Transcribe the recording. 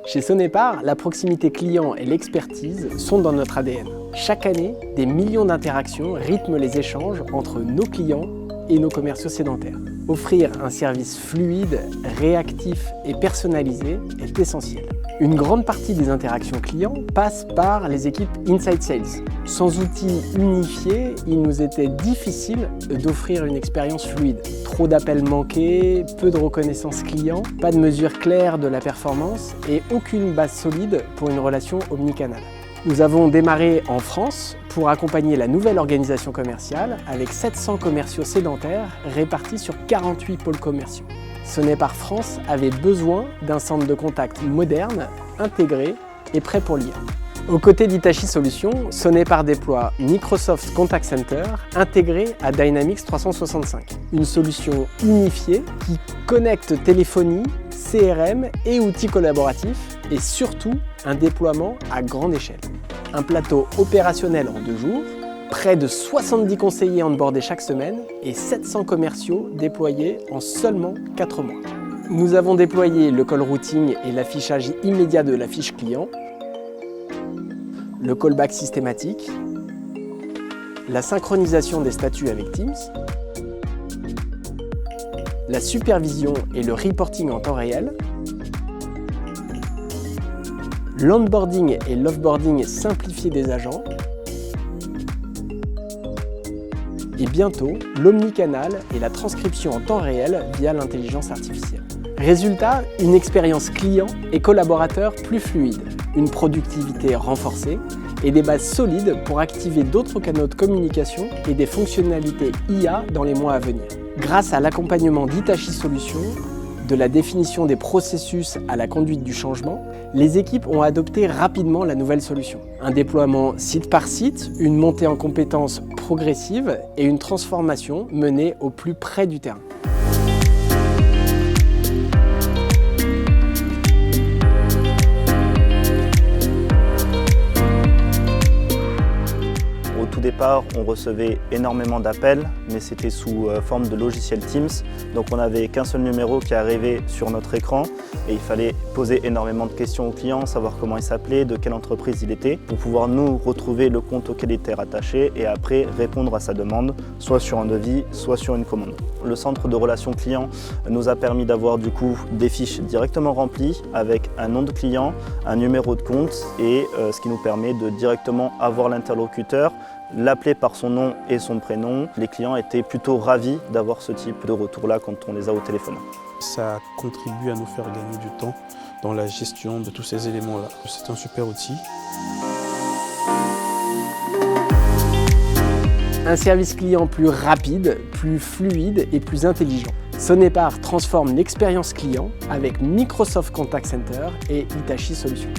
Chez Sonepar, la proximité client et l'expertise sont dans notre ADN. Chaque année, des millions d'interactions rythment les échanges entre nos clients et nos commerciaux sédentaires. Offrir un service fluide, réactif et personnalisé est essentiel. Une grande partie des interactions clients passe par les équipes Inside Sales. Sans outils unifiés, il nous était difficile d'offrir une expérience fluide. Trop d'appels manqués, peu de reconnaissance client, pas de mesure claire de la performance et aucune base solide pour une relation omnicanale. Nous avons démarré en France pour accompagner la nouvelle organisation commerciale avec 700 commerciaux sédentaires répartis sur 48 pôles commerciaux. Sonepar France avait besoin d'un centre de contact moderne, intégré et prêt pour l'IA. Aux côtés d'Hitachi Solutions, Sonepar déploie Microsoft Contact Center intégré à Dynamics 365, une solution unifiée qui connecte téléphonie, CRM et outils collaboratifs et surtout un déploiement à grande échelle. Un plateau opérationnel en 2 jours, près de 70 conseillers onboardés chaque semaine et 700 commerciaux déployés en seulement 4 mois. Nous avons déployé le call routing et l'affichage immédiat de la fiche client, le callback systématique, la synchronisation des statuts avec Teams, la supervision et le reporting en temps réel, l'onboarding et l'offboarding simplifié des agents, et bientôt l'omnicanal et la transcription en temps réel via l'intelligence artificielle. Résultat, une expérience client et collaborateur plus fluide, une productivité renforcée et des bases solides pour activer d'autres canaux de communication et des fonctionnalités IA dans les mois à venir. Grâce à l'accompagnement d'Hitachi Solutions, de la définition des processus à la conduite du changement, les équipes ont adopté rapidement la nouvelle solution. Un déploiement site par site, une montée en compétences progressive et une transformation menée au plus près du terrain. Au départ, on recevait énormément d'appels, mais c'était sous forme de logiciel Teams. Donc on n'avait qu'un seul numéro qui arrivait sur notre écran et il fallait poser énormément de questions au client, savoir comment il s'appelait, de quelle entreprise il était, pour pouvoir nous retrouver le compte auquel il était rattaché et après répondre à sa demande, soit sur un devis, soit sur une commande. Le centre de relations clients nous a permis d'avoir du coup des fiches directement remplies avec un nom de client, un numéro de compte et ce qui nous permet de directement avoir l'interlocuteur, l'appeler par son nom et son prénom. Les clients étaient plutôt ravis d'avoir ce type de retour-là quand on les a au téléphone. Ça contribue à nous faire gagner du temps dans la gestion de tous ces éléments-là. C'est un super outil. Un service client plus rapide, plus fluide et plus intelligent. Sonepar transforme l'expérience client avec Microsoft Contact Center et Hitachi Solutions.